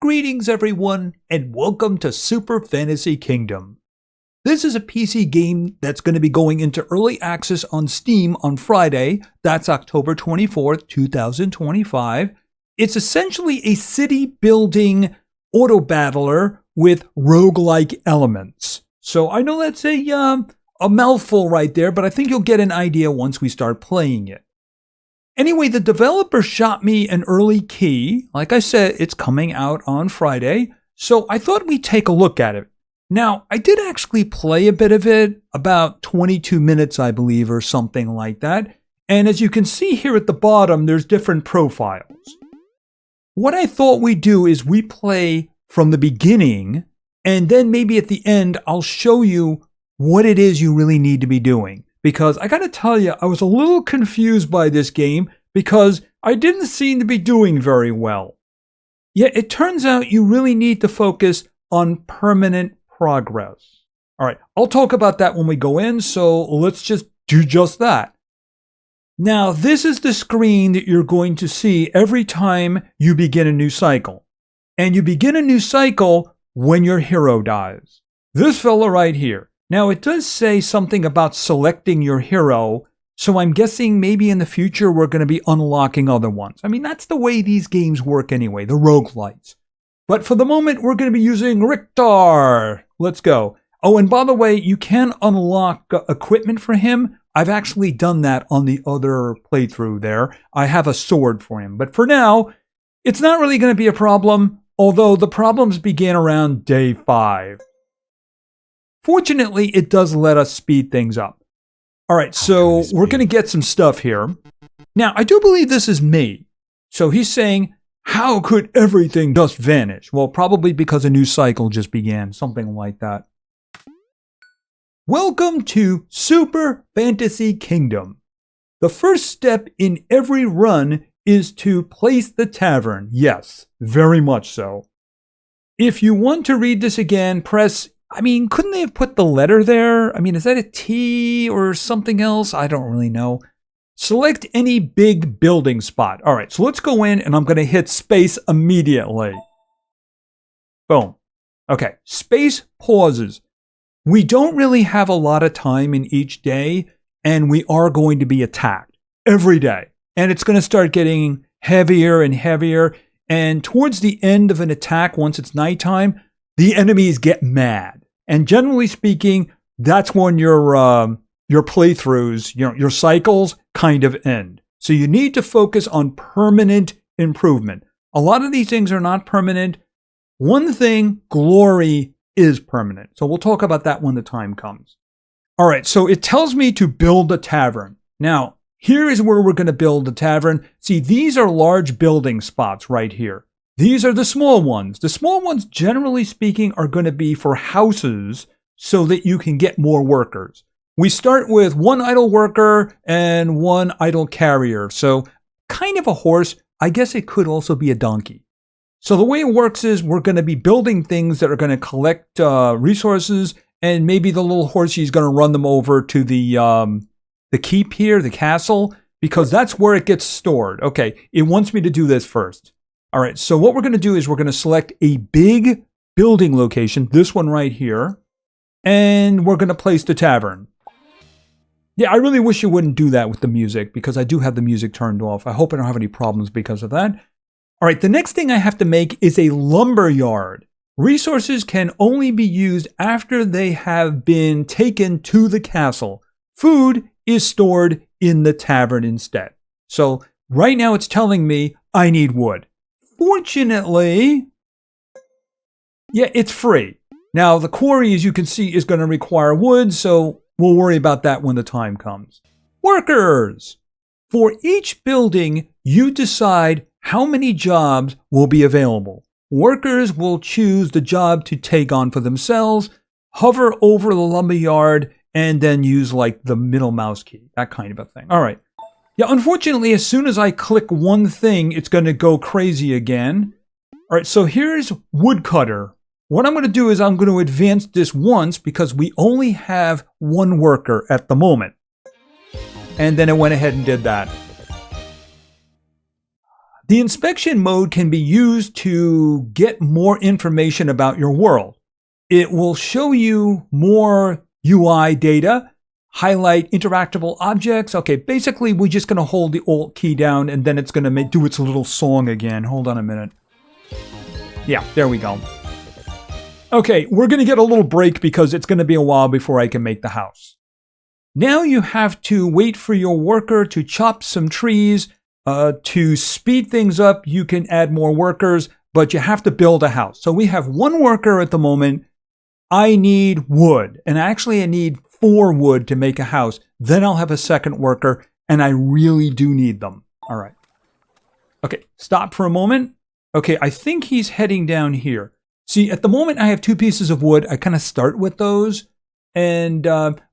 Greetings everyone, and welcome to Super Fantasy Kingdom. This is a PC game that's going to be going into early access on Steam on Friday. That's October 24th, 2025. It's essentially a city-building Autobattler with roguelike elements. So I know that's a mouthful right there, but I think you'll get an idea once we start playing it. Anyway, the developer shot me an early key. Like I said, it's coming out on Friday, so I thought we'd take a look at it. Now, I did actually play a bit of it, about 22 minutes, I believe, or something like that. And as you can see here at the bottom, there's different profiles. What I thought we'd do is we play from the beginning, and then maybe at the end, I'll show you what it is you really need to be doing. Because I gotta tell you, I was a little confused by this game because I didn't seem to be doing very well. Yet it turns out you really need to focus on permanent progress. All right, I'll talk about that when we go in, so let's just do just that. Now, this is the screen that you're going to see every time you begin a new cycle. And you begin a new cycle when your hero dies. This fella right here. Now, it does say something about selecting your hero, so I'm guessing maybe in the future we're going to be unlocking other ones. I mean, that's the way these games work anyway, the roguelites. But for the moment, we're going to be using Richter. Let's go. Oh, and by the way, you can unlock equipment for him. I've actually done that on the other playthrough there. I have a sword for him. But for now, it's not really going to be a problem, although the problems began around day 5. Fortunately, it does let us speed things up. All right, so we're going to get some stuff here. Now, I do believe this is me. So he's saying, how could everything just vanish? Well, probably because a new cycle just began, something like that. Welcome to Super Fantasy Kingdom. The first step in every run is to place the tavern. Yes, very much so. If you want to read this again, press... couldn't they have put the letter there? Is that a T or something else? I don't really know. Select any big building spot. All right, so let's go in and I'm going to hit space immediately. Boom. Okay, space pauses. We don't really have a lot of time in each day, and we are going to be attacked every day. And it's going to start getting heavier and heavier. And towards the end of an attack, once it's nighttime, the enemies get mad. And generally speaking, that's when your playthroughs, your cycles kind of end. So you need to focus on permanent improvement. A lot of these things are not permanent. One thing, glory, is permanent. So we'll talk about that when the time comes. All right, so it tells me to build a tavern. Now, here is where we're going to build a tavern. See, these are large building spots right here. These are the small ones. The small ones, generally speaking, are going to be for houses so that you can get more workers. We start with 1 idle worker and 1 idle carrier. So kind of a horse. I guess it could also be a donkey. So the way it works is we're going to be building things that are going to collect resources, and maybe the little horsey is going to run them over to the keep here, the castle, because that's where it gets stored. Okay, it wants me to do this first. All right, so what we're going to do is we're going to select a big building location, this one right here, and we're going to place the tavern. Yeah, I really wish you wouldn't do that with the music because I do have the music turned off. I hope I don't have any problems because of that. All right, the next thing I have to make is a lumber yard. Resources can only be used after they have been taken to the castle. Food is stored in the tavern instead. So right now it's telling me I need wood. Fortunately, yeah, it's free. Now, the quarry, as you can see, is going to require wood, so we'll worry about that when the time comes. Workers! For each building, you decide how many jobs will be available. Workers will choose the job to take on for themselves, hover over the lumberyard, and then use like the middle mouse key, that kind of a thing. All right. Yeah, unfortunately, as soon as I click one thing, it's going to go crazy again. All right, so here's woodcutter. What I'm going to do is I'm going to advance this once because we only have 1 worker at the moment. And then it went ahead and did that. the inspection mode can be used to get more information about your world. It will show you more UI data, highlight interactable objects. Okay, basically we're just going to hold the Alt key down and then it's going to do its little song again. Hold on a minute. Yeah, there we go. Okay, we're going to get a little break because it's going to be a while before I can make the house. Now you have to wait for your worker to chop some trees. To speed things up, you can add more workers, but you have to build a house. So we have one worker at the moment. I need wood, and actually I need 4 wood to make a house. Then I'll have a second worker, and I really do need them. All right. Okay, stop for a moment. Okay, I think he's heading down here. See, at the moment I have 2 pieces of wood. I kind of start with those, and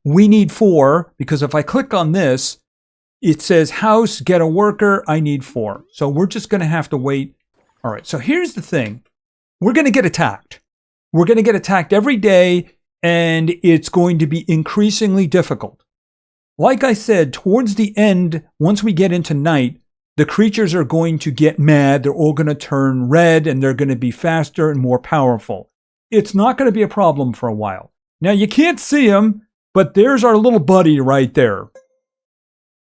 we need 4, because if I click on this, it says house, get a worker, I need 4. So we're just going to have to wait. All right, so here's the thing. We're going to get attacked. We're going to get attacked every day, and it's going to be increasingly difficult. Like I said, towards the end, once we get into night, the creatures are going to get mad. They're all going to turn red, and they're going to be faster and more powerful. It's not going to be a problem for a while. Now, you can't see him, but there's our little buddy right there.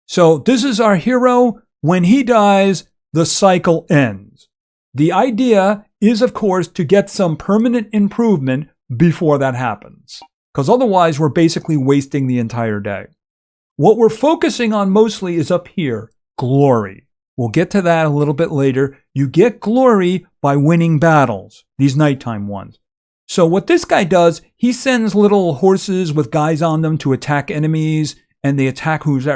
So this is our hero. When he dies, the cycle ends. The idea is, of course, to get some permanent improvement before that happens, because otherwise we're basically wasting the entire day. What we're focusing on mostly is up here, glory. We'll get to that a little bit later. You get glory by winning battles, these nighttime ones. So what this guy does, he sends little horses with guys on them to attack enemies, and they attack who's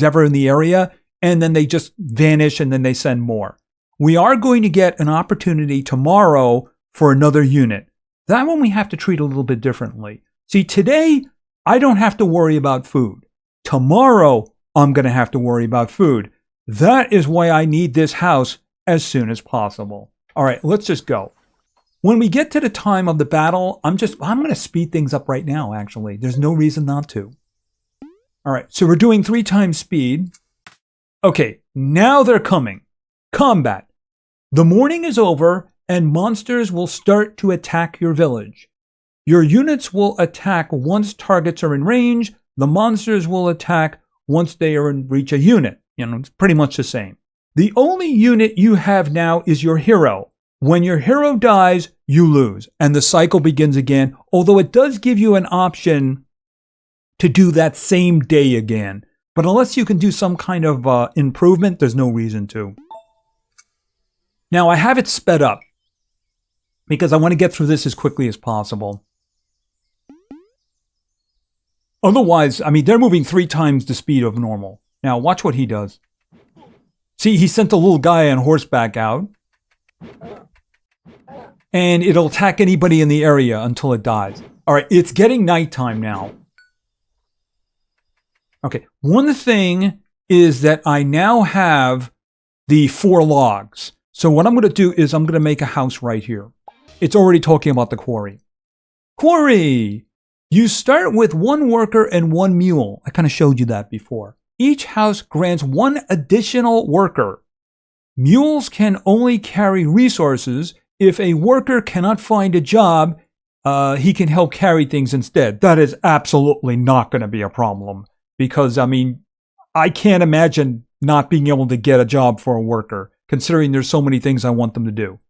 ever in the area, and then they just vanish, and then they send more. We are going to get an opportunity tomorrow for another unit. That one we have to treat a little bit differently. See, today, I don't have to worry about food. Tomorrow, I'm going to have to worry about food. That is why I need this house as soon as possible. All right, let's just go. When we get to the time of the battle, I'm going to speed things up right now, actually. There's no reason not to. All right, so we're doing 3 times speed. Okay, now they're coming. Combat. The morning is over, and monsters will start to attack your village. Your units will attack once targets are in range. The monsters will attack once they are in reach a unit. It's pretty much the same. The only unit you have now is your hero. When your hero dies, you lose, and the cycle begins again, although it does give you an option to do that same day again. But unless you can do some kind of improvement, there's no reason to. Now, I have it sped up because I want to get through this as quickly as possible. Otherwise, they're moving 3 times the speed of normal. Now, watch what he does. See, he sent a little guy on horseback out. And it'll attack anybody in the area until it dies. All right, it's getting nighttime now. Okay, one thing is that I now have the 4 logs. So what I'm going to do is I'm going to make a house right here. It's already talking about the quarry. Quarry! You start with 1 worker and 1 mule. I kind of showed you that before. Each house grants 1 additional worker. Mules can only carry resources. If a worker cannot find a job, he can help carry things instead. That is absolutely not going to be a problem. Because, I can't imagine not being able to get a job for a worker, considering there's so many things I want them to do.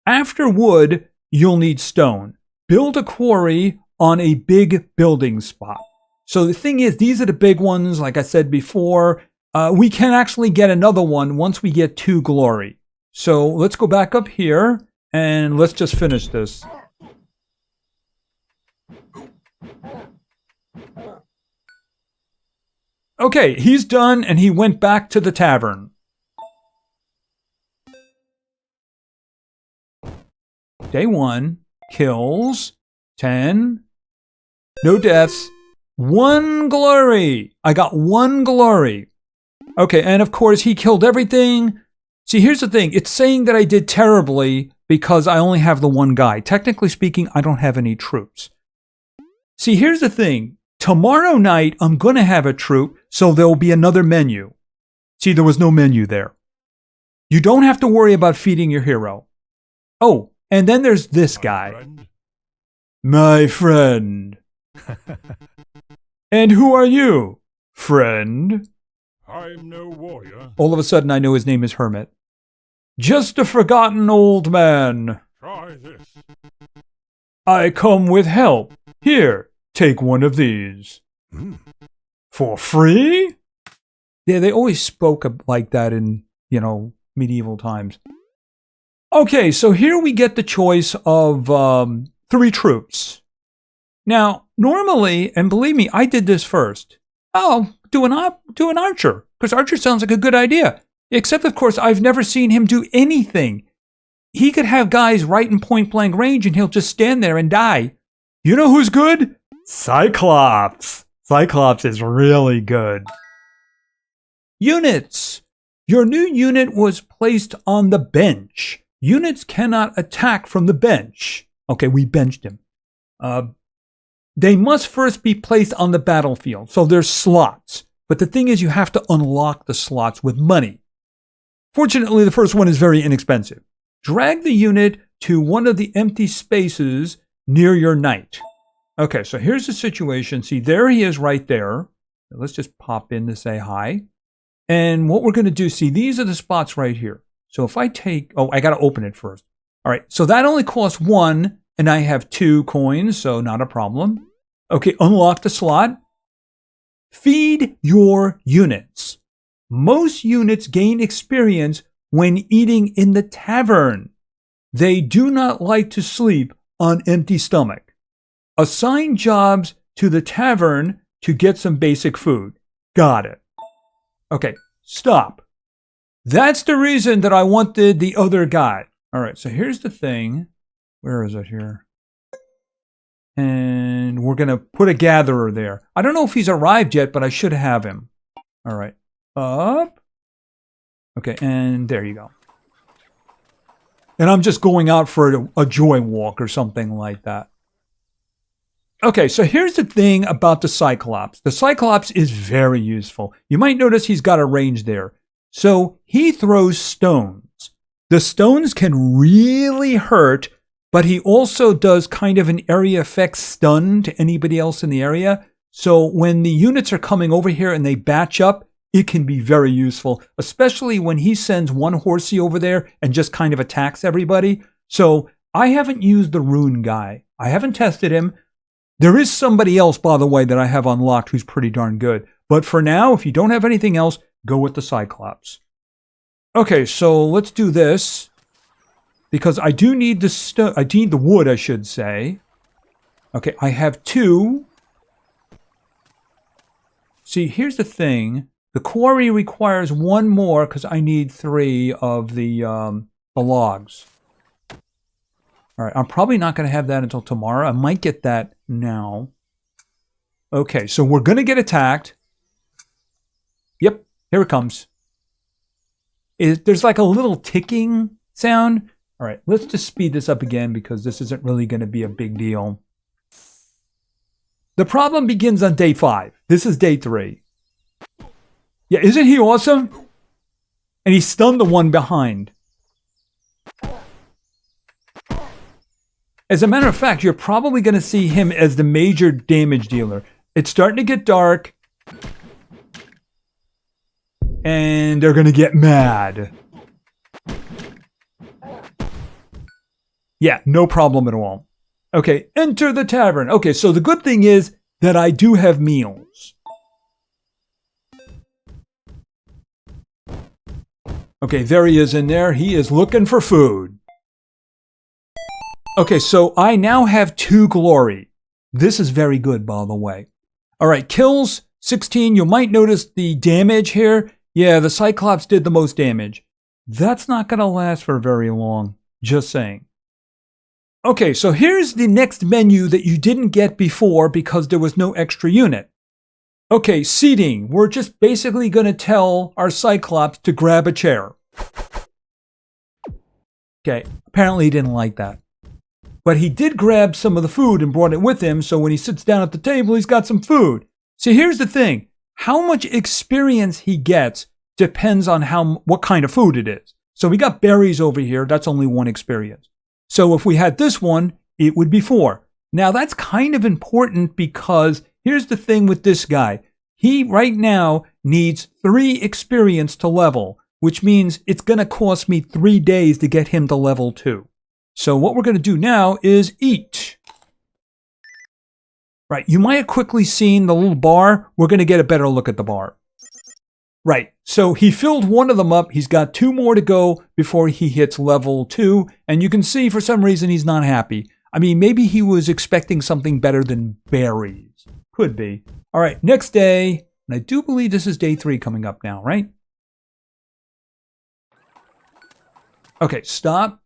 After wood, you'll need stone. Build a quarry on a big building spot. So the thing is, these are the big ones, like I said before. We can actually get another one once we get 2 glory. So let's go back up here, and let's just finish this. Okay, he's done, and he went back to the tavern. Day 1, kills, 10, no deaths, 1 glory. I got 1 glory. Okay, and of course he killed everything. See, here's the thing. It's saying that I did terribly because I only have the 1 guy. Technically speaking, I don't have any troops. See, here's the thing. Tomorrow night, I'm going to have a troop, so there will be another menu. See, there was no menu there. You don't have to worry about feeding your hero. Oh, and then there's this guy. Friend. My friend. And who are you, friend? I'm no warrior. All of a sudden, I know his name is Hermit. Just a forgotten old man. Try this. I come with help. Here, take one of these. For free? Yeah, they always spoke like that in, medieval times. Okay, so here we get the choice of 3 troops. Now, normally, and believe me, I did this first. Oh, do an archer, because archer sounds like a good idea. Except, of course, I've never seen him do anything. He could have guys right in point blank range and he'll just stand there and die. You know who's good? Cyclops. Cyclops is really good. Units. Your new unit was placed on the bench. Units cannot attack from the bench. Okay, we benched him. They must first be placed on the battlefield. So there's slots. But the thing is, you have to unlock the slots with money. Fortunately, the first one is very inexpensive. Drag the unit to one of the empty spaces near your knight. Okay, so here's the situation. See, there he is right there. Let's just pop in to say hi. And what we're going to do, see, these are the spots right here. So if I take, I got to open it first. All right, so that only costs 1, and I have 2 coins, so not a problem. Okay, unlock the slot. Feed your units. Most units gain experience when eating in the tavern. They do not like to sleep on empty stomach. Assign jobs to the tavern to get some basic food. Got it. Okay, stop. That's the reason that I wanted the other guy. All right, so here's the thing. Where is it here? And we're going to put a gatherer there. I don't know if he's arrived yet, but I should have him. All right. Up. Okay, and there you go. And I'm just going out for a joy walk or something like that. Okay, so here's the thing about the Cyclops. The Cyclops is very useful. You might notice he's got a range there. So he throws stones. The stones can really hurt, but he also does kind of an area effect stun to anybody else in the area. So when the units are coming over here and they batch up, it can be very useful, especially when he sends one horsey over there and just kind of attacks everybody. So I haven't used the rune guy. I haven't tested him. There is somebody else, by the way, that I have unlocked who's pretty darn good. But for now, if you don't have anything else, go with the Cyclops. Okay, so let's do this. Because I do need I need the wood, I should say. Okay, I have 2. See, here's the thing. The quarry requires 1 more because I need 3 of the logs. All right, I'm probably not going to have that until tomorrow. I might get that now. Okay, so we're going to get attacked. Yep, here it comes. There's like a little ticking sound. All right, let's just speed this up again because this isn't really going to be a big deal. The problem begins on day 5. This is day 3. Yeah, isn't he awesome? And he stunned the one behind. As a matter of fact, you're probably going to see him as the major damage dealer. It's starting to get dark. And they're going to get mad. Yeah, no problem at all. Okay, enter the tavern. Okay, so the good thing is that I do have meals. Okay, there he is in there. He is looking for food. Okay, so I now have 2 glory. This is very good, by the way. All right, kills 16. You might notice the damage here. Yeah, the Cyclops did the most damage. That's not going to last for very long. Just saying. Okay, so here's the next menu that you didn't get before because there was no extra unit. Okay, seating. We're just basically going to tell our Cyclops to grab a chair. Okay, apparently he didn't like that. But he did grab some of the food and brought it with him, so when he sits down at the table, he's got some food. See, here's the thing. How much experience he gets depends on what kind of food it is. So we got berries over here. That's only 1 experience. So if we had this one, it would be 4. Now that's kind of important because here's the thing with this guy. He right now needs 3 experience to level, which means it's going to cost me 3 days to get him to level 2. So what we're going to do now is eat. Right, you might have quickly seen the little bar. We're going to get a better look at the bar. Right, so he filled 1 of them up. He's got 2 more to go before he hits level 2. And you can see for some reason he's not happy. I mean, maybe he was expecting something better than berries. Could be. All right, next day. And I do believe this is day 3 coming up now, right? Okay, stop.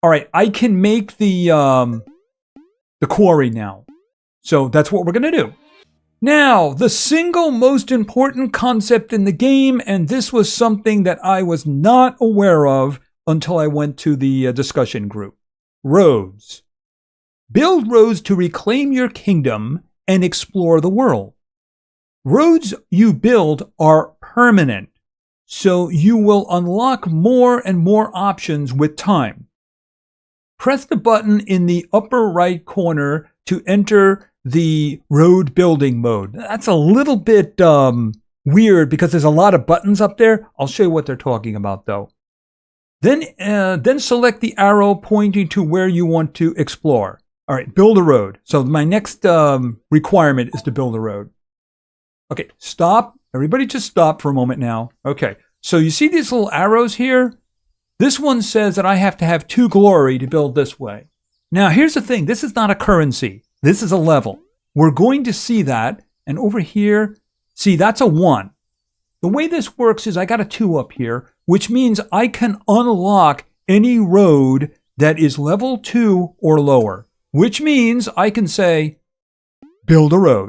All right, I can make the quarry now. So that's what we're going to do. Now, the single most important concept in the game, and this was something that I was not aware of until I went to the discussion group. Roads. Build roads to reclaim your kingdom and explore the world. Roads you build are permanent, so you will unlock more and more options with time. Press the button in the upper right corner to enter the road building mode. That's a little bit weird because there's a lot of buttons up there. I'll show you what they're talking about though. Then select the arrow pointing to where you want to explore. All right, build a road. So my next requirement is to build a road. Okay, stop. Everybody just stop for a moment now. Okay, so you see these little arrows here? This one says that I have to have 2 glory to build this way. Now, here's the thing. This is not a currency. This is a level. We're going to see that. And over here, see, that's a 1. The way this works is I got a 2 up here, which means I can unlock any road that is level 2 or lower, which means I can say, build a road.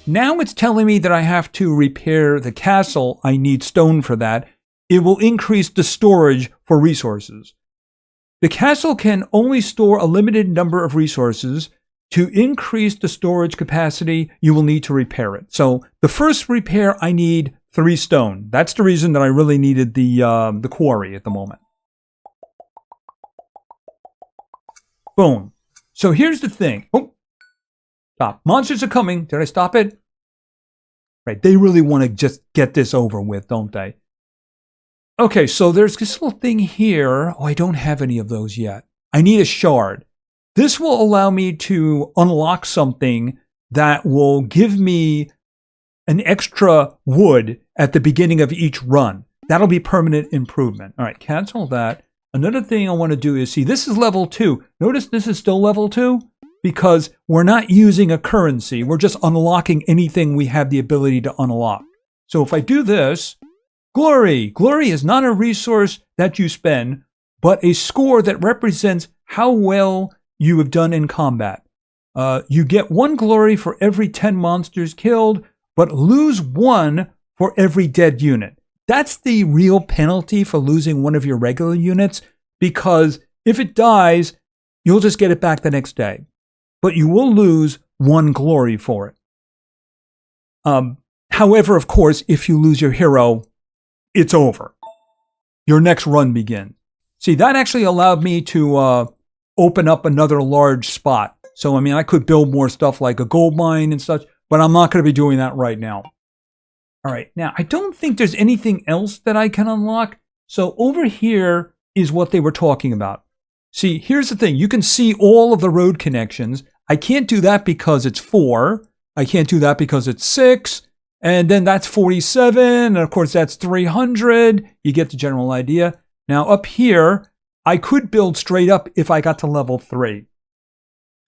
Now it's telling me that I have to repair the castle. I need stone for that. It will increase the storage for resources. The castle can only store a limited number of resources. To increase the storage capacity, you will need to repair it. So the first repair, I need 3 stone. That's the reason that I really needed the quarry at the moment. Boom. So here's the thing. Oh, stop. Monsters are coming. Did I stop it? Right. They really want to just get this over with, don't they? Okay, so there's this little thing here. Oh, I don't have any of those yet. I need a shard. This will allow me to unlock something that will give me an extra wood at the beginning of each run. That'll be permanent improvement. All right, cancel that. Another thing I want to do is, see, this is level 2. Notice this is still level 2 because we're not using a currency. We're just unlocking anything we have the ability to unlock. So if I do this, glory. Glory is not a resource that you spend, but a score that represents how well you have done in combat. You get 1 glory for every 10 monsters killed, but lose 1 for every dead unit. That's the real penalty for losing one of your regular units, because if it dies, you'll just get it back the next day. But you will lose 1 glory for it. However, of course, if you lose your hero, it's over. Your next run begins. See, that actually allowed me to open up another large spot. So, I mean, I could build more stuff like a gold mine and such, but I'm not going to be doing that right now. All right, now, I don't think there's anything else that I can unlock. So over here is what they were talking about. See, here's the thing. You can see all of the road connections. I can't do that because it's 4. I can't do that because it's 6. And then that's 47. And of course, that's 300. You get the general idea. Now up here, I could build straight up if I got to level 3.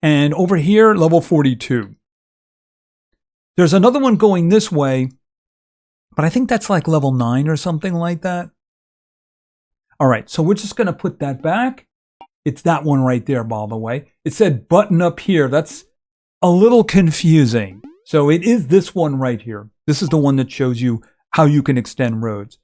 And over here, level 42. There's another one going this way, but I think that's like level 9 or something like that. All right, so we're just going to put that back. It's that one right there, by the way. It said button up here. That's a little confusing. So it is this one right here. This is the one that shows you how you can extend roads.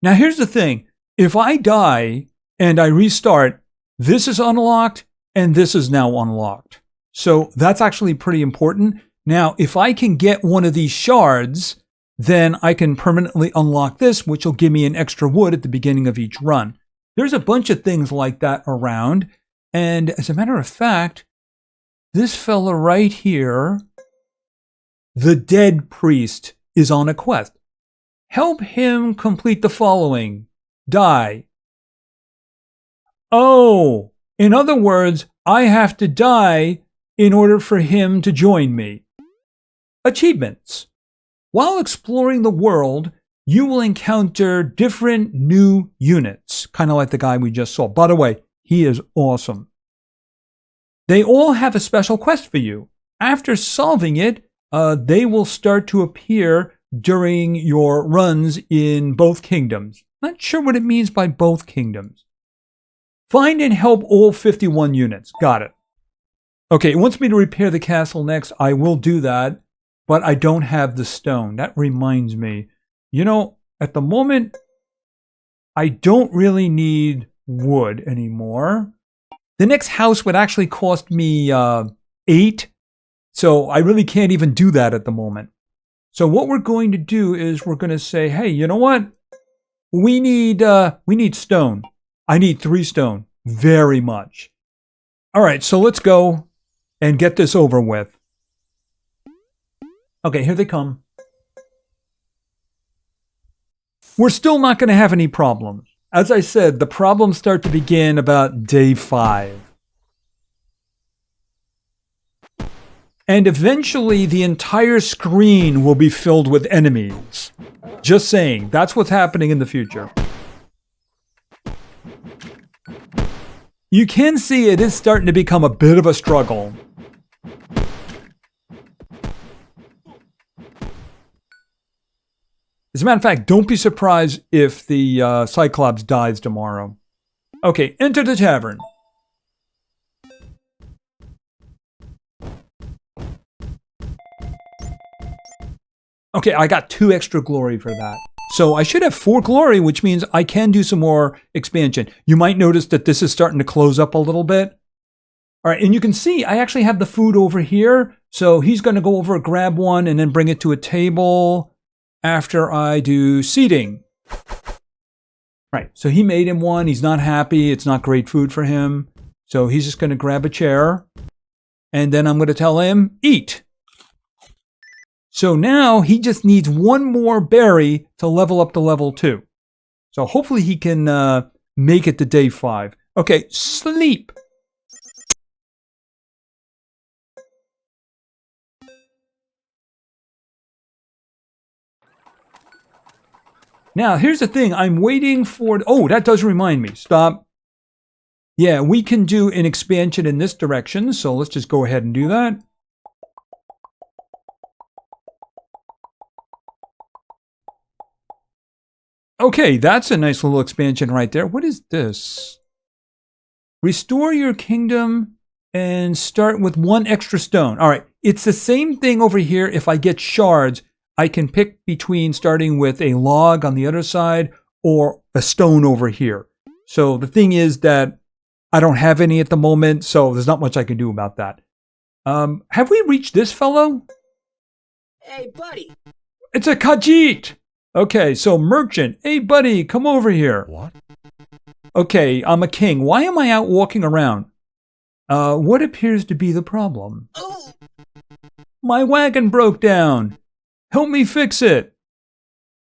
Now, here's the thing. If I die and I restart, this is unlocked and this is now unlocked. So that's actually pretty important. Now, if I can get one of these shards, then I can permanently unlock this, which will give me an extra wood at the beginning of each run. There's a bunch of things like that around. And as a matter of fact, this fella right here, the dead priest, is on a quest. Help him complete the following. Die. Oh, in other words, I have to die in order for him to join me. Achievements. While exploring the world, you will encounter different new units, kind of like the guy we just saw. By the way, he is awesome. They all have a special quest for you. After solving it, they will start to appear during your runs in both kingdoms. Not sure what it means by both kingdoms. Find and help all 51 units. Got it. Okay, it wants me to repair the castle next. I will do that, but I don't have the stone. That reminds me. You know, at the moment, I don't really need wood anymore. The next house would actually cost me 8, so I really can't even do that at the moment. So what we're going to do is we're going to say, hey, you know what? We need stone. I need 3 stone. Very much. All right, so let's go and get this over with. Okay, here they come. We're still not going to have any problems. As I said, the problems start to begin about day 5. And eventually the entire screen will be filled with enemies. Just saying, that's what's happening in the future. You can see it is starting to become a bit of a struggle. As a matter of fact, don't be surprised if the Cyclops dies tomorrow. Okay, enter the tavern. Okay, I got 2 extra glory for that. So I should have 4 glory, which means I can do some more expansion. You might notice that this is starting to close up a little bit. All right, and you can see I actually have the food over here. So he's going to go over, grab one, and then bring it to a table after I do seating. Right, so he made him one. He's not happy. It's not great food for him. So he's just going to grab a chair. And then I'm going to tell him, eat. So now he just needs 1 more berry to level up to level 2. So hopefully he can make it to day 5. Okay, sleep. Now, here's the thing. I'm waiting for... Oh, that does remind me. Stop. Yeah, we can do an expansion in this direction. So let's just go ahead and do that. Okay, that's a nice little expansion right there. What is this? Restore your kingdom and start with 1 extra stone. All right, it's the same thing over here. If I get shards, I can pick between starting with a log on the other side or a stone over here. So the thing is that I don't have any at the moment, so there's not much I can do about that. Have we reached this fellow? Hey, buddy. It's a Khajiit. Okay, so merchant. Hey, buddy, come over here. What? Okay, I'm a king. Why am I out walking around? What appears to be the problem? Oh. My wagon broke down. Help me fix it.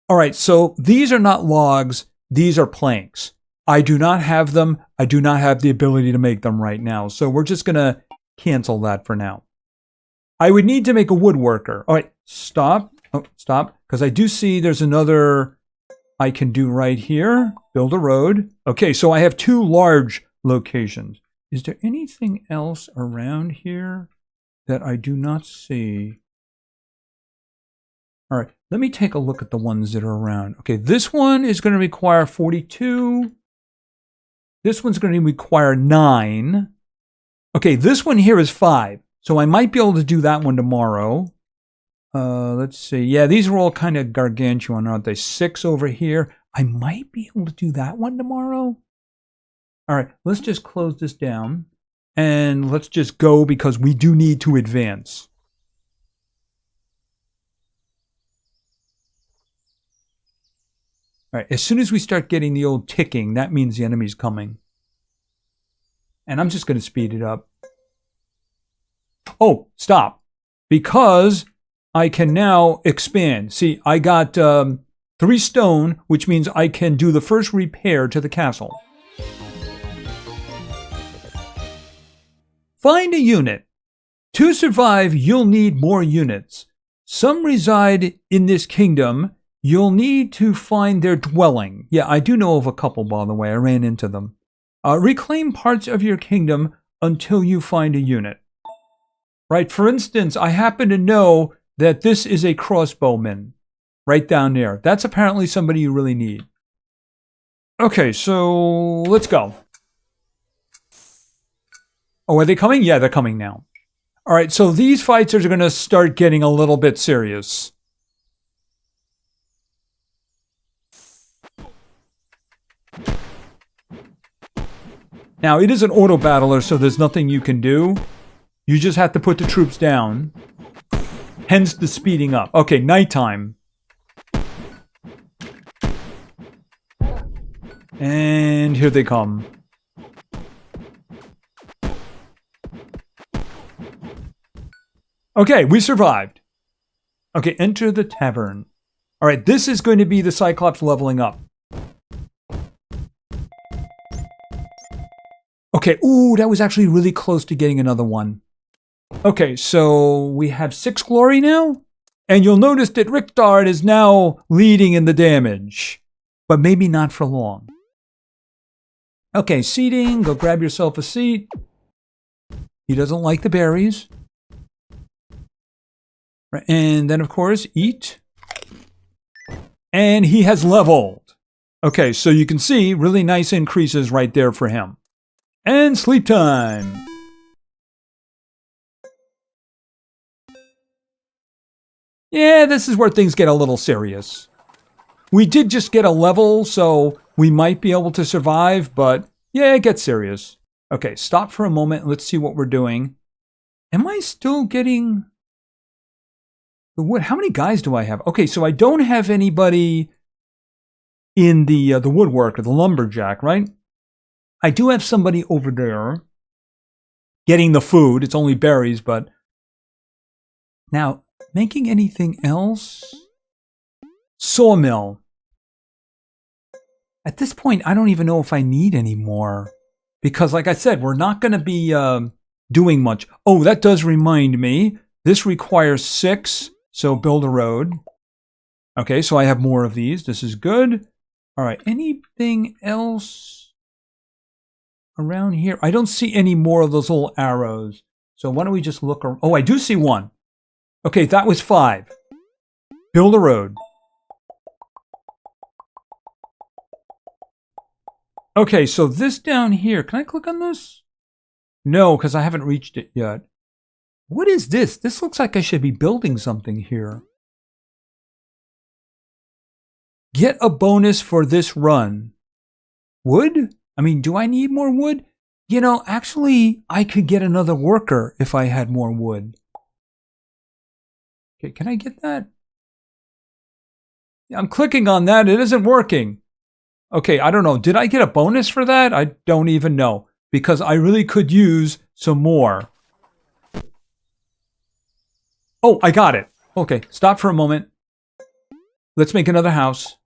All right, so these are not logs. These are planks. I do not have them. I do not have the ability to make them right now. So we're just going to cancel that for now. I would need to make a woodworker. All right, stop. Oh, stop. Because I do see there's another I can do right here. Build a road. Okay, so I have 2 large locations. Is there anything else around here that I do not see? All right, let me take a look at the ones that are around. Okay, this one is going to require 42. This one's going to require 9. Okay, this one here is 5. So I might be able to do that one tomorrow. Let's see. Yeah, these are all kind of gargantuan, aren't they? 6 over here. I might be able to do that one tomorrow. All right, let's just close this down. And let's just go because we do need to advance. All right, as soon as we start getting the old ticking, that means the enemy's coming. And I'm just going to speed it up. Oh, stop. Because I can now expand. See, I got 3 stone, which means I can do the first repair to the castle. Find a unit. To survive, you'll need more units. Some reside in this kingdom. You'll need to find their dwelling. Yeah, I do know of a couple, by the way. I ran into them. Reclaim parts of your kingdom until you find a unit. Right, for instance, I happen to know that this is a crossbowman. Right down there. That's apparently somebody you really need. Okay, so let's go. Oh, are they coming? Yeah, they're coming now. All right, so these fights are going to start getting a little bit serious. Now, it is an auto-battler, so there's nothing you can do. You just have to put the troops down. Hence the speeding up. Okay, nighttime. And here they come. Okay, we survived. Okay, enter the tavern. All right, this is going to be the Cyclops leveling up. Okay, ooh, that was actually really close to getting another one. Okay, so we have 6 glory now. And you'll notice that Richtard is now leading in the damage. But maybe not for long. Okay, seating. Go grab yourself a seat. He doesn't like the berries. And then, of course, eat. And he has leveled. Okay, so you can see really nice increases right there for him. And sleep time. Yeah, this is where things get a little serious. We did just get a level, so we might be able to survive, but yeah, it gets serious. Okay, stop for a moment. Let's see what we're doing. Am I still getting the wood? How many guys do I have? Okay, so I don't have anybody in the woodwork or the lumberjack, right? I do have somebody over there getting the food. It's only berries, but now making anything else? Sawmill. At this point, I don't even know if I need any more. Because like I said, we're not going to be doing much. Oh, that does remind me. This requires 6, so build a road. Okay, so I have more of these. This is good. All right, anything else around here? I don't see any more of those little arrows. So why don't we just look around? Oh, I do see one. Okay, that was 5. Build a road. Okay, so this down here, can I click on this? No, because I haven't reached it yet. What is this? This looks like I should be building something here. Get a bonus for this run. Wood? I mean, do I need more wood? You know, actually, I could get another worker if I had more wood. Okay, can I get that? Yeah, I'm clicking on that. It isn't working. Okay, I don't know. Did I get a bonus for that? I don't even know. Because I really could use some more. Oh, I got it. Okay, stop for a moment. Let's make another house.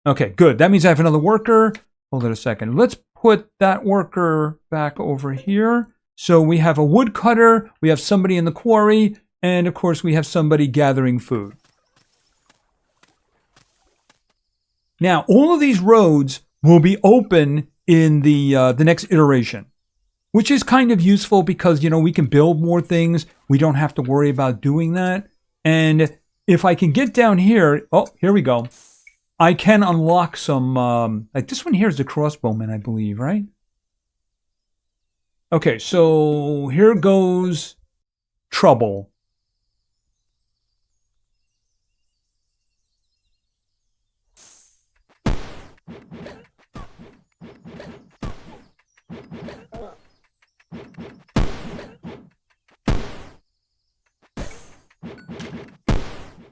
Okay, good. That means I have another worker. Hold on a second. Let's put that worker back over here. So we have a woodcutter. We have somebody in the quarry. And, of course, we have somebody gathering food. Now, all of these roads will be open in the next iteration, which is kind of useful because, you know, we can build more things. We don't have to worry about doing that. And if I can get down here, oh, here we go. I can unlock some, like this one here is the crossbowman, I believe, right? Okay, so here goes trouble.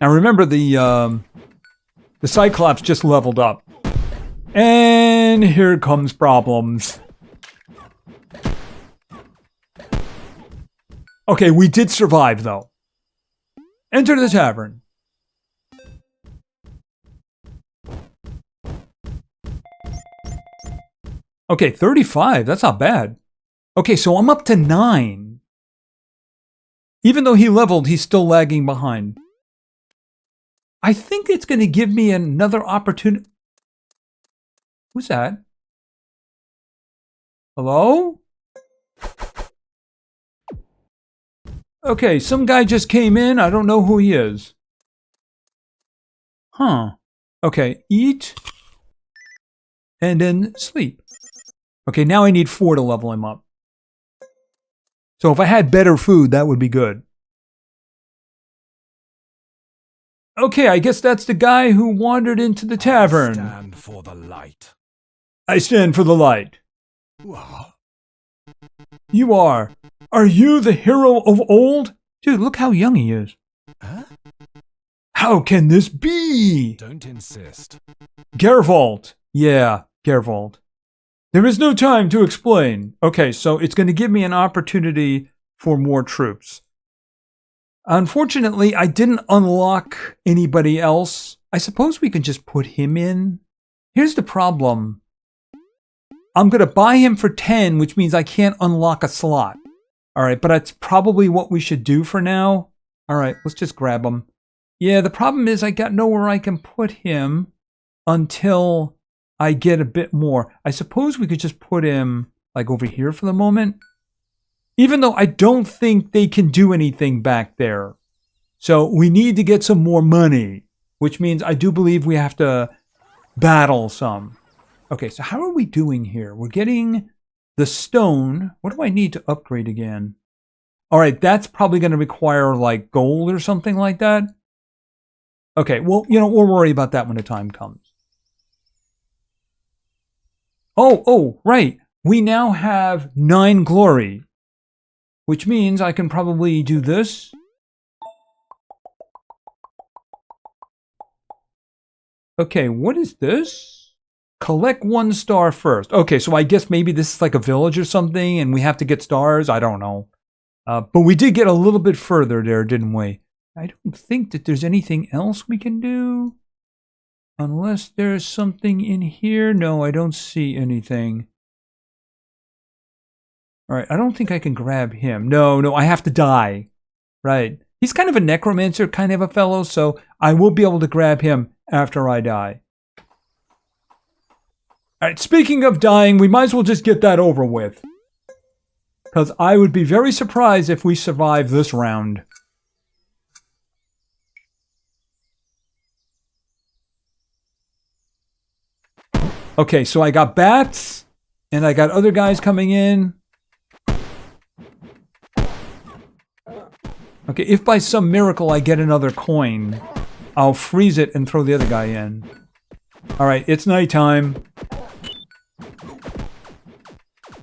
Now remember the The Cyclops just leveled up. And here comes problems. Okay, we did survive though. Enter the tavern. Okay, 35. That's not bad. Okay, so I'm up to 9. Even though he leveled, he's still lagging behind. I think it's going to give me another opportunity. Who's that? Hello? Okay, some guy just came in. I don't know who he is. Huh. Okay, eat. And then sleep. Okay, now I need 4 to level him up. So if I had better food, that would be good. Okay, I guess that's the guy who wandered into the tavern. I stand for the light. I stand for the light. What? You are. Are you the hero of old? Dude, look how young he is. Huh? How can this be? Don't insist. Gervault. Yeah, Gervault. There is no time to explain. Okay, so it's going to give me an opportunity for more troops. Unfortunately, I didn't unlock anybody else. I suppose we can just put him in. Here's the problem. I'm going to buy him for 10, which means I can't unlock a slot. All right, but that's probably what we should do for now. All right, let's just grab him. Yeah, the problem is I got nowhere I can put him until I get a bit more. I suppose we could just put him like over here for the moment. Even though I don't think they can do anything back there. So we need to get some more money, which means I do believe we have to battle some. Okay, so how are we doing here? We're getting the stone. What do I need to upgrade again? All right, that's probably going to require like gold or something like that. Okay, well, we'll worry about that when the time comes. Oh, right. We now have 9 glory, which means I can probably do this. Okay, what is this? Collect 1 star first. Okay, so I guess maybe this is like a village or something and we have to get stars. I don't know. But we did get a little bit further there, didn't we? I don't think that there's anything else we can do. Unless there's something in here. No, I don't see anything. All right, I don't think I can grab him. No, I have to die. Right. He's kind of a necromancer kind of a fellow, so I will be able to grab him after I die. All right, speaking of dying, we might as well just get that over with. Because I would be very surprised if we survive this round. Okay, so I got bats, and I got other guys coming in. Okay, if by some miracle I get another coin, I'll freeze it and throw the other guy in. Alright, it's nighttime.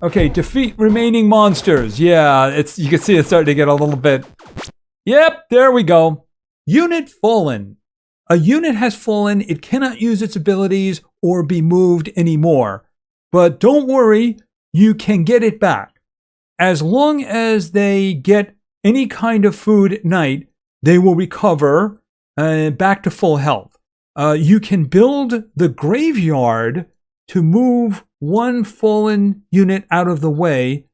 Okay, defeat remaining monsters. Yeah, you can see it's starting to get a little bit... Yep, there we go. Unit fallen. A unit has fallen, it cannot use its abilities or be moved anymore. But don't worry, you can get it back. As long as they get any kind of food at night, they will recover back to full health. You can build the graveyard to move 1 fallen unit out of the way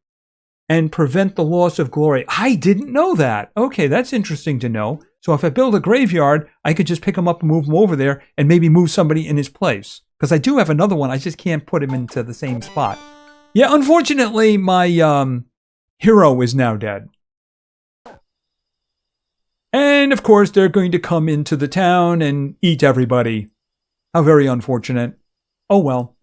and prevent the loss of glory. I didn't know that. Okay, that's interesting to know. So if I build a graveyard, I could just pick him up and move him over there and maybe move somebody in his place. Because I do have another one, I just can't put him into the same spot. Yeah, unfortunately, my hero is now dead. And of course, they're going to come into the town and eat everybody. How very unfortunate. Oh well.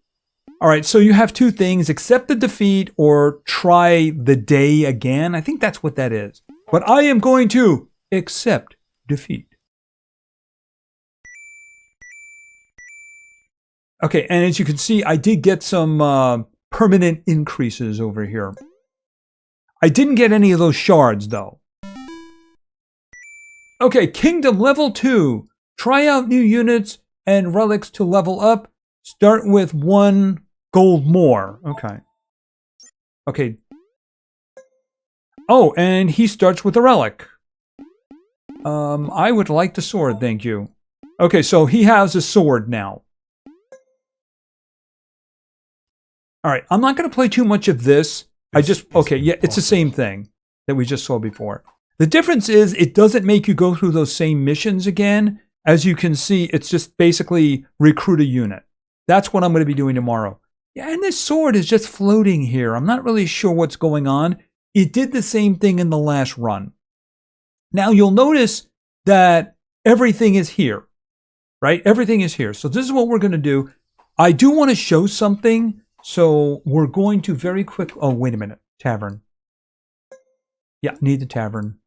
Alright, so you have 2 things. Accept the defeat or try the day again. I think that's what that is. But I am going to accept defeat. Okay, and as you can see, I did get some permanent increases over here. I didn't get any of those shards, though. Okay, Kingdom Level 2. Try out new units and relics to level up. Start with 1 gold more. Okay. Okay. Oh, and he starts with a relic. I would like the sword, thank you. Okay, so he has a sword now. Alright, I'm not going to play too much of this. Okay, yeah, it's the same thing that we just saw before. The difference is it doesn't make you go through those same missions again. As you can see, it's just basically recruit a unit. That's what I'm going to be doing tomorrow. Yeah, and this sword is just floating here. I'm not really sure what's going on. It did the same thing in the last run. Now you'll notice that everything is here, right? Everything is here. So this is what we're going to do. I do want to show something. So we're going to very quick. Oh, wait a minute. Tavern. Yeah, need the tavern.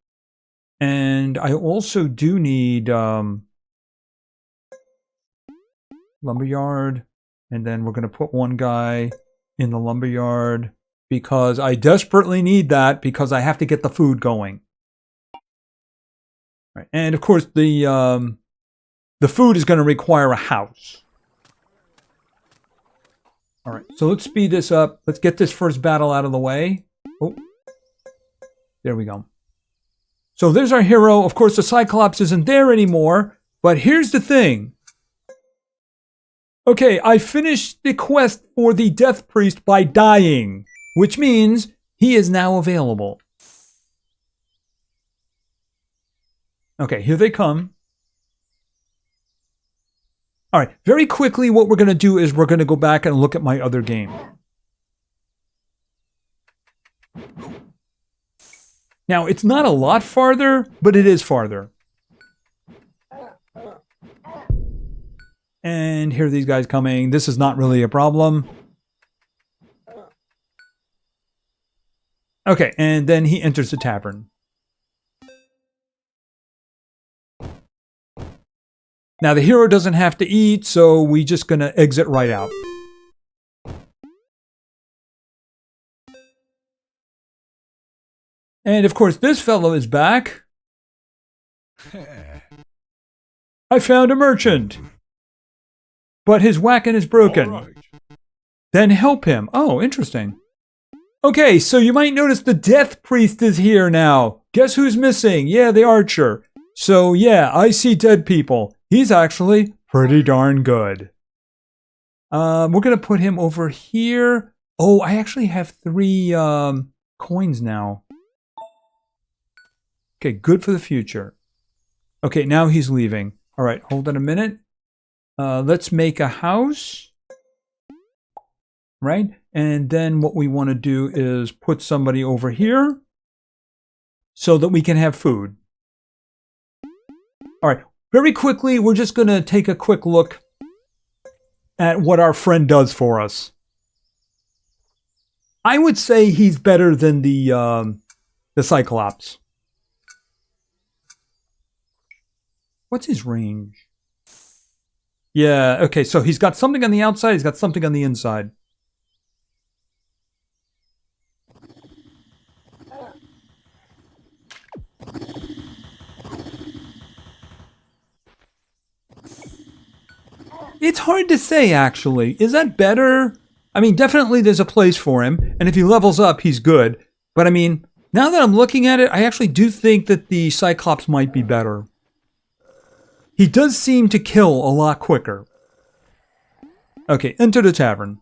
And I also do need lumberyard. And then we're going to put one guy in the lumberyard because I desperately need that because I have to get the food going. Right. And of course, the food is going to require a house. All right, so let's speed this up. Let's get this first battle out of the way. Oh, there we go. So there's our hero. Of course, the Cyclops isn't there anymore. But here's the thing. Okay, I finished the quest for the Death Priest by dying, which means he is now available. Okay, here they come. All right, very quickly, what we're going to do is we're going to go back and look at my other game. Now, it's not a lot farther, but it is farther. And here are these guys coming. This is not really a problem. Okay, and then he enters the tavern. Now, the hero doesn't have to eat, so we're just going to exit right out. And, of course, this fellow is back. I found a merchant. But his wagon is broken. All right. Then help him. Oh, interesting. Okay, so you might notice the Death Priest is here now. Guess who's missing? Yeah, the archer. So, yeah, I see dead people. He's actually pretty darn good. We're going to put him over here. Oh, I actually have 3 coins now. Okay, good for the future. Okay, now he's leaving. All right, hold on a minute. Let's make a house. Right? And then what we want to do is put somebody over here so that we can have food. All right. Very quickly, we're just going to take a quick look at what our friend does for us. I would say he's better than the Cyclops. What's his range? Yeah, okay, so he's got something on the outside, he's got something on the inside. It's hard to say, actually. Is that better? I mean, definitely there's a place for him, and if he levels up, he's good. But I mean, now that I'm looking at it, I actually do think that the Cyclops might be better. He does seem to kill a lot quicker. Okay, enter the tavern.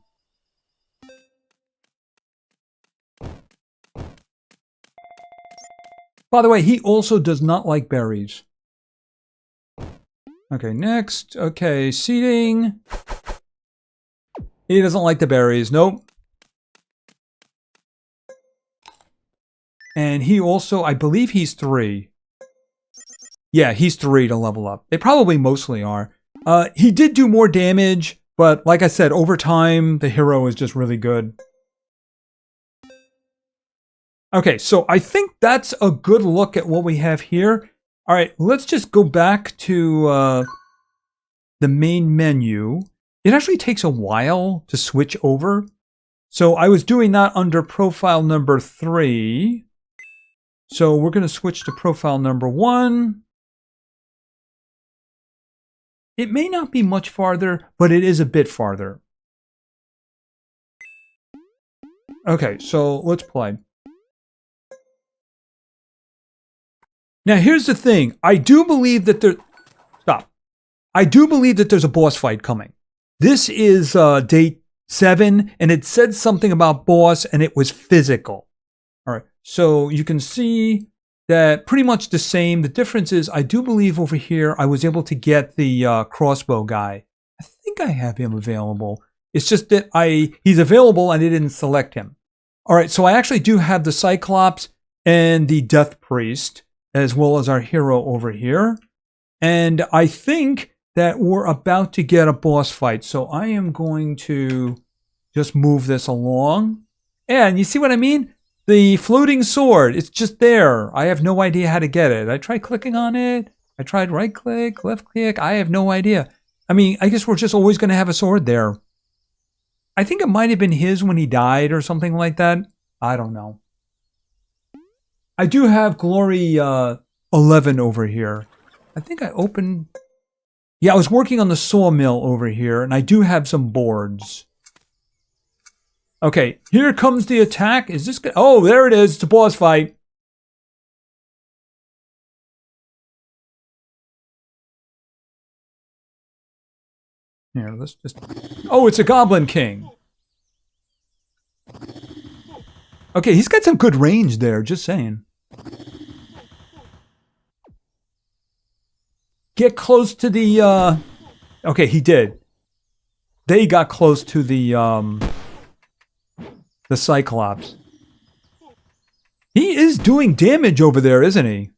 By the way, he also does not like berries. Okay, next. Okay, seating. He doesn't like the berries. Nope. And he also, I believe he's 3. Yeah, he's 3 to level up. They probably mostly are. He did do more damage, but like I said, over time, the hero is just really good. Okay, so I think that's a good look at what we have here. All right, let's just go back to the main menu. It actually takes a while to switch over. So I was doing that under profile number 3. So we're going to switch to profile number 1. It may not be much farther, but it is a bit farther. Okay, so let's play. Now here's the thing. I do believe that there... Stop. I do believe that there's a boss fight coming. This is day 7, and it said something about boss, and it was physical. All right, so you can see that pretty much the same. The difference is I do believe over here I was able to get the crossbow guy. I think I have him available. It's just that he's available and I didn't select him. All right, so I actually do have the Cyclops and the Death Priest, as well as our hero over here. And I think that we're about to get a boss fight. So I am going to just move this along. And you see what I mean? The floating sword, it's just there. I have no idea how to get it. I tried clicking on it. I tried right click, left click. I have no idea. I mean, I guess we're just always going to have a sword there. I think it might have been his when he died or something like that. I don't know. I do have Glory 11 over here. I think I opened... Yeah, I was working on the sawmill over here, and I do have some boards. Okay, here comes the attack. Is this good? Oh, there it is. It's a boss fight. Here, let's just... Oh, it's a Goblin King. Okay, he's got some good range there, just saying. Get close to the... Okay, he did. They got close to the Cyclops. He is doing damage over there, isn't he?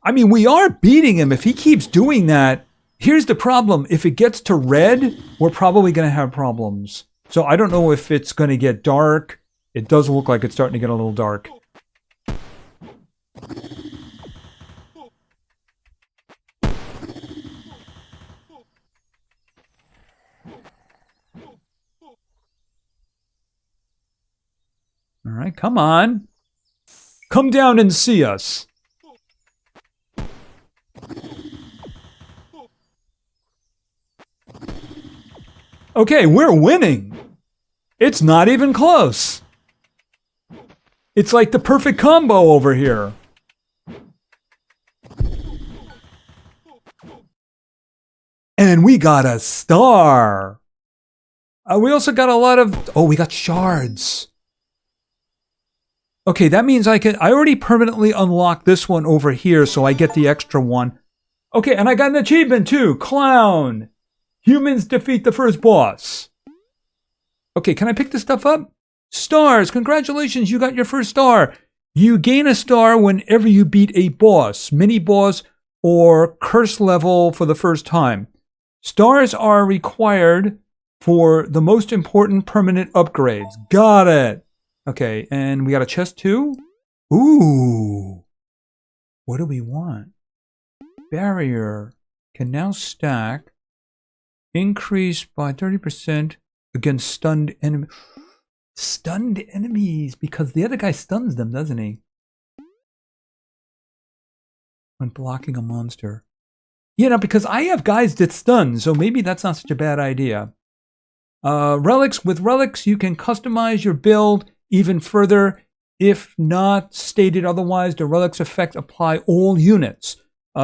I mean, we are beating him. If he keeps doing that, here's the problem. If it gets to red, we're probably going to have problems. So I don't know if it's going to get dark. It does look like it's starting to get a little dark. All right, come on. Come down and see us. Okay, we're winning. It's not even close. It's like the perfect combo over here. And we got a star. We also got a lot of... Oh, we got shards. Okay, that means I already permanently unlocked this one over here, so I get the extra one. Okay, and I got an achievement too. Clown. Humans defeat the first boss. Okay, can I pick this stuff up? Stars. Congratulations, you got your first star. You gain a star whenever you beat a boss, mini-boss, or curse level for the first time. Stars are required for the most important permanent upgrades. Got it. Okay, and we got a chest too? Ooh. What do we want? Barrier can now stack. Increase by 30% against stunned enemies. Stunned enemies, because the other guy stuns them, doesn't he? When blocking a monster. Yeah, no, because I have guys that stun, so maybe that's not such a bad idea. Relics. With relics, you can customize your build even further. If not stated otherwise, the relics effect apply all units.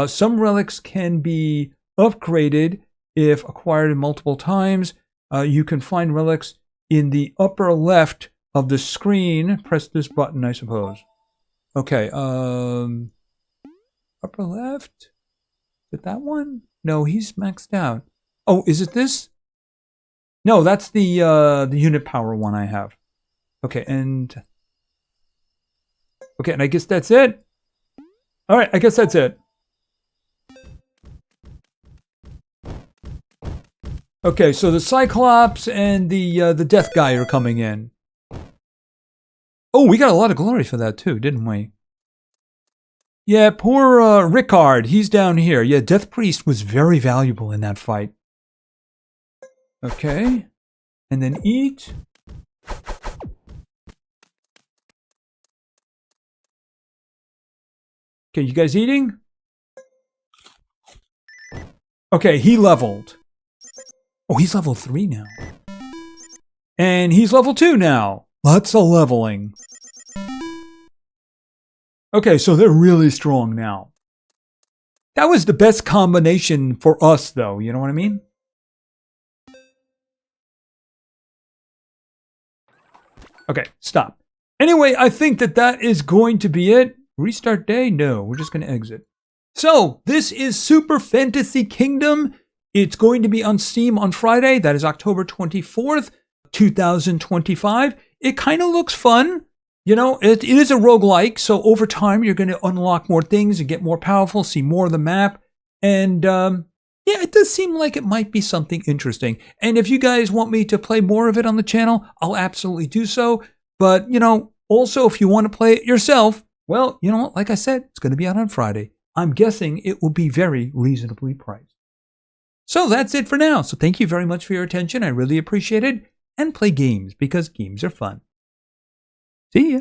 Some relics can be upgraded if acquired multiple times. You can find relics in the upper left of the screen. Press this button, I suppose. Okay, upper left? Is it that one? No, he's maxed out. Oh, is it this? No, that's the unit power one I have. Okay, and I guess that's it. All right, I guess that's it. Okay, so the Cyclops and the Death guy are coming in. Oh, we got a lot of glory for that too, didn't we? Yeah, poor Rickard, he's down here. Yeah, Death Priest was very valuable in that fight. Okay, and then eat. Okay, you guys eating? Okay, he leveled. Oh, he's level 3 now. And he's level 2 now. Lots of leveling. Okay, so they're really strong now. That was the best combination for us, though. You know what I mean? Okay, stop. Anyway, I think that is going to be it. Restart day? No, we're just going to exit. So, this is Super Fantasy Kingdom. It's going to be on Steam on Friday. That is October 24th, 2025. It kind of looks fun. You know, it is a roguelike, so over time you're going to unlock more things and get more powerful, see more of the map. And yeah, it does seem like it might be something interesting. And if you guys want me to play more of it on the channel, I'll absolutely do so. But, you know, also if you want to play it yourself, well, you know what, like I said, it's going to be out on Friday. I'm guessing it will be very reasonably priced. So that's it for now. So thank you very much for your attention. I really appreciate it. And play games because games are fun. See ya.